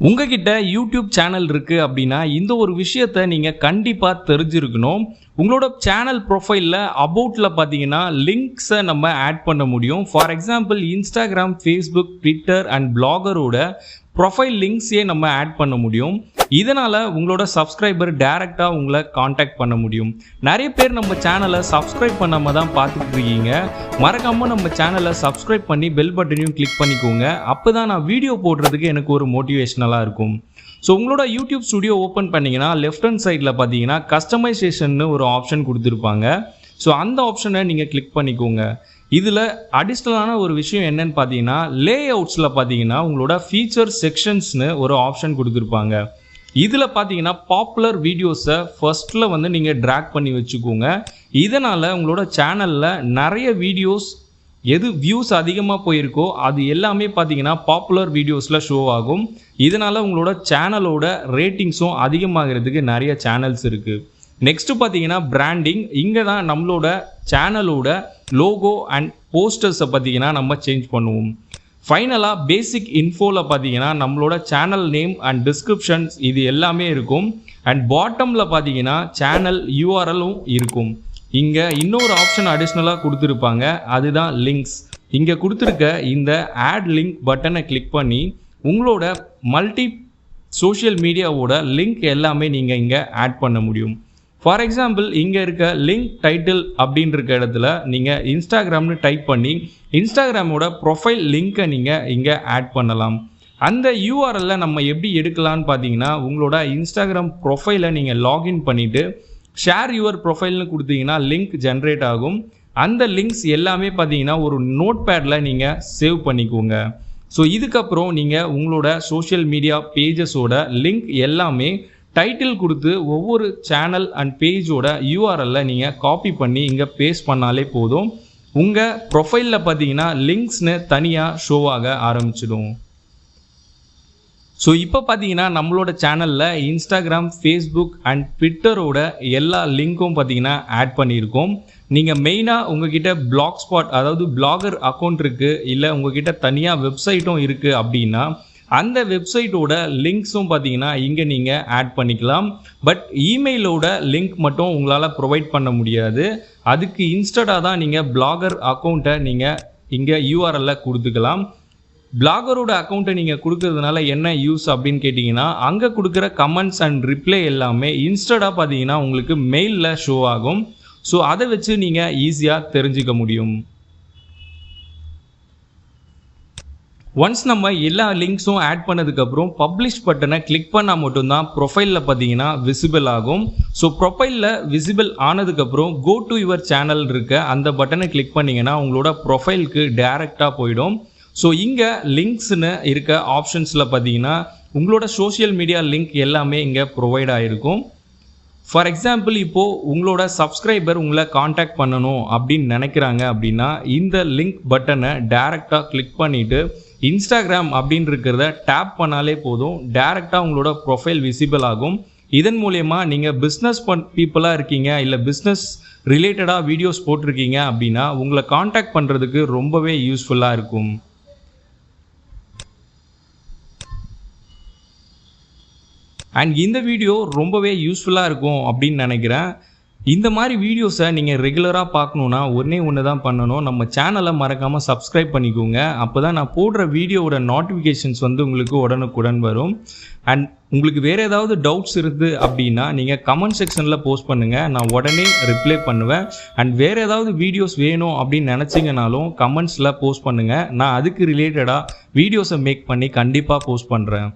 உங்ககிட்ட YouTube channel இருக்குது அப்படின்னா இந்த ஒரு விஷயத்தை நீங்கள் கண்டிப்பாக தெரிஞ்சிருக்கணும். உங்களோட சேனல் ப்ரொஃபைலில் அபவுட்டில் பார்த்தீங்கன்னா லிங்க்ஸை நம்ம ஆட் பண்ண முடியும். For example Instagram, Facebook, Twitter and பிளாகரோட ப்ரொஃபைல் லிங்க்ஸே நம்ம ஆட் பண்ண முடியும். இதனால் உங்களோட சப்ஸ்கிரைபர் டைரெக்டாக உங்களை காண்டாக்ட் பண்ண முடியும். நிறைய பேர் நம்ம சேனலை சப்ஸ்கிரைப் பண்ணாமல் தான் பார்த்துட்டு இருக்கீங்க. மறக்காமல் நம்ம சேனலை சப்ஸ்கிரைப் பண்ணி பெல் பட்டனையும் கிளிக் பண்ணிக்கோங்க. அப்போ தான் நான் வீடியோ போடுறதுக்கு எனக்கு ஒரு மோட்டிவேஷ்னலாக இருக்கும். ஸோ உங்களோட யூடியூப் ஸ்டுடியோ ஓப்பன் பண்ணிங்கன்னா லெஃப்ட் ஹேண்ட் சைடில் பார்த்தீங்கன்னா கஸ்டமைசேஷன்னு ஒரு ஆப்ஷன் கொடுத்துருப்பாங்க. ஸோ அந்த ஆப்ஷனை நீங்கள் கிளிக் பண்ணிக்கோங்க. இதில் அடிஷ்னலான ஒரு விஷயம் என்னன்னு பார்த்தீங்கன்னா லே அவுட்ஸில் பார்த்தீங்கன்னா உங்களோட ஃபீச்சர் செக்ஷன்ஸ்னு ஒரு ஆப்ஷன் கொடுத்துருப்பாங்க. இதில் பார்த்தீங்கன்னா பாப்புலர் வீடியோஸை ஃபர்ஸ்ட்டில் வந்து நீங்கள் ட்ராக் பண்ணி வச்சுக்கோங்க. இதனால் உங்களோட சேனலில் நிறைய வீடியோஸ் எது வியூஸ் அதிகமாக போயிருக்கோ அது எல்லாமே பார்த்தீங்கன்னா பாப்புலர் வீடியோஸில் ஷோ ஆகும். இதனால் உங்களோட சேனலோட ரேட்டிங்ஸும் அதிகமாகிறதுக்கு நிறைய சேனல்ஸ் இருக்குது. நெக்ஸ்ட்டு பார்த்தீங்கன்னா பிராண்டிங். இங்கே தான் நம்மளோட சேனலோட லோகோ அண்ட் போஸ்டர்ஸை பார்த்தீங்கன்னா நம்ம சேஞ்ச் பண்ணுவோம். ஃபைனலாக பேசிக் இன்ஃபோவில் பார்த்தீங்கன்னா நம்மளோட சேனல் நேம் அண்ட் டிஸ்கிரிப்ஷன்ஸ் இது எல்லாமே இருக்கும். அண்ட் பாட்டமில் பார்த்தீங்கன்னா சேனல் யூஆர்எல்லும் இருக்கும். இங்கே இன்னொரு ஆப்ஷன் அடிஷ்னலாக கொடுத்துருப்பாங்க, அதுதான் லிங்க்ஸ். இங்கே கொடுத்துருக்க இந்த ஆட் லிங்க் பட்டனை கிளிக் பண்ணி உங்களோட மல்டி சோஷியல் மீடியாவோட லிங்க் எல்லாமே நீங்கள் இங்கே ஆட் பண்ண முடியும். ஃபார் எக்ஸாம்பிள் இங்கே இருக்க லிங்க் டைட்டில் அப்படின்ற இடத்துல நீங்கள் இன்ஸ்டாகிராம்னு டைப் பண்ணி இன்ஸ்டாகிராமோட ப்ரொஃபைல் லிங்க்கை நீங்கள் இங்கே ஆட் பண்ணலாம். அந்த யூஆர்எல்ல நம்ம எப்படி எடுக்கலான்னு பார்த்தீங்கன்னா உங்களோட இன்ஸ்டாகிராம் ப்ரொஃபைலை நீங்கள் லாகின் பண்ணிவிட்டு ஷேர் யுவர் ப்ரொஃபைல்னு கொடுத்தீங்கன்னா லிங்க் ஜென்ரேட் ஆகும். அந்த லிங்க்ஸ் எல்லாமே பார்த்தீங்கன்னா ஒரு நோட் பேடில் நீங்கள் சேவ் பண்ணிக்கோங்க. ஸோ இதுக்கப்புறம் நீங்கள் உங்களோட சோஷியல் மீடியா பேஜஸோட லிங்க் எல்லாமே டைட்டில் கொடுத்து ஒவ்வொரு சேனல் அண்ட் பேஜோட யூஆர்எல்ல நீங்கள் காப்பி பண்ணி இங்கே பேஸ்ட் பண்ணாலே போதும். உங்கள் ப்ரொஃபைலில் பார்த்தீங்கன்னா லிங்க்ஸ்னு தனியாக ஷோ ஆக ஆரம்பிச்சிடும். ஸோ இப்போ பார்த்தீங்கன்னா நம்மளோட சேனலில் இன்ஸ்டாகிராம், ஃபேஸ்புக் அண்ட் ட்விட்டரோட எல்லா லிங்க்கும் பார்த்தீங்கன்னா ஆட் பண்ணியிருக்கோம். நீங்கள் மெயினாக உங்ககிட்ட பிளாக் ஸ்பாட் அதாவது பிளாகர் அக்கௌண்ட் இருக்குது, இல்லை உங்ககிட்ட தனியாக வெப்சைட்டும் இருக்குது அப்படின்னா அந்த வெப்சைட்டோட லிங்க்ஸும் பார்த்தீங்கன்னா இங்கே நீங்கள் ஆட் பண்ணிக்கலாம். பட் இமெயிலோட லிங்க் மட்டும் உங்களால் ப்ரொவைட் பண்ண முடியாது. அதுக்கு இன்ஸ்டடாக தான் நீங்கள் பிளாகர் அக்கௌண்ட்டை நீங்கள் இங்கே யூஆர்எல்ல கொடுத்துக்கலாம். பிளாகரோட அக்கௌண்ட்டை நீங்கள் கொடுக்கறதுனால என்ன யூஸ் அப்படின்னு கேட்டிங்கன்னா அங்கே கொடுக்குற கமெண்ட்ஸ் அண்ட் ரிப்ளை எல்லாமே இன்ஸ்டடாக பார்த்தீங்கன்னா உங்களுக்கு மெயிலில் ஷோ ஆகும். ஸோ அதை வச்சு நீங்கள் ஈஸியாக தெரிஞ்சுக்க முடியும். ஒன்ஸ் நம்ம எல்லா லிங்க்ஸும் ஆட் பண்ணதுக்கப்புறம் பப்ளிஷ் பட்டனை கிளிக் பண்ணால் மட்டும்தான் ப்ரொஃபைலில் பார்த்தீங்கன்னா விசிபிள் ஆகும். ஸோ ப்ரொஃபைலில் விசிபிள் ஆனதுக்கப்புறம் கோ டு யுவர் சேனல் இருக்க அந்த பட்டனை கிளிக் பண்ணிங்கன்னா உங்களோட ப்ரொஃபைலுக்கு டைரெக்டாக போயிடும். ஸோ இங்கே லிங்க்ஸ்னு இருக்க ஆப்ஷன்ஸில் பார்த்தீங்கன்னா உங்களோட சோஷியல் மீடியா லிங்க் எல்லாமே இங்கே ப்ரொவைட் ஆகிருக்கும். ஃபார் எக்ஸாம்பிள் இப்போது உங்களோட சப்ஸ்கிரைபர் உங்களை காண்டாக்ட் பண்ணணும் அப்படின்னு நினைக்கிறாங்க அப்படின்னா இந்த லிங்க் பட்டனை டைரெக்டாக கிளிக் பண்ணிவிட்டு இன்ஸ்டாகிராம் அப்படின்னு இருக்கிறத டேப் பண்ணாலே போதும், டைரெக்டாக உங்களோட ப்ரொஃபைல் விசிபிள் ஆகும். இதன் மூலயமா நீங்கள் பிஸ்னஸ் பீப்புளாக இருக்கீங்க, இல்லை பிஸ்னஸ் ரிலேட்டடாக வீடியோஸ் போட்டிருக்கீங்க அப்படின்னா உங்களை காண்டாக்ட் பண்ணுறதுக்கு ரொம்பவே யூஸ்ஃபுல்லாக இருக்கும். அண்ட் இந்த வீடியோ ரொம்பவே யூஸ்ஃபுல்லாக இருக்கும் அப்படின்னு நினைக்கிறேன். இந்த மாதிரி வீடியோஸை நீங்கள் ரெகுலராக பார்க்கணுன்னா ஒன்று தான் பண்ணணும், நம்ம சேனலை மறக்காமல் சப்ஸ்கிரைப் பண்ணிக்கோங்க. அப்போ தான் நான் போடுற வீடியோவோட நோட்டிஃபிகேஷன்ஸ் வந்து உங்களுக்கு உடனுக்குடன் வரும். அண்ட் உங்களுக்கு வேறு ஏதாவது டவுட்ஸ் இருக்குது அப்படின்னா நீங்கள் கமெண்ட் செக்ஷனில் போஸ்ட் பண்ணுங்கள், நான் உடனே ரிப்ளை பண்ணுவேன். அண்ட் வேறு ஏதாவது வீடியோஸ் வேணும் அப்படின்னு நினச்சிங்கனாலும் கமெண்ட்ஸில் போஸ்ட் பண்ணுங்கள், நான் அதுக்கு ரிலேட்டடாக வீடியோஸை மேக் பண்ணி கண்டிப்பாக போஸ்ட் பண்ணுறேன்.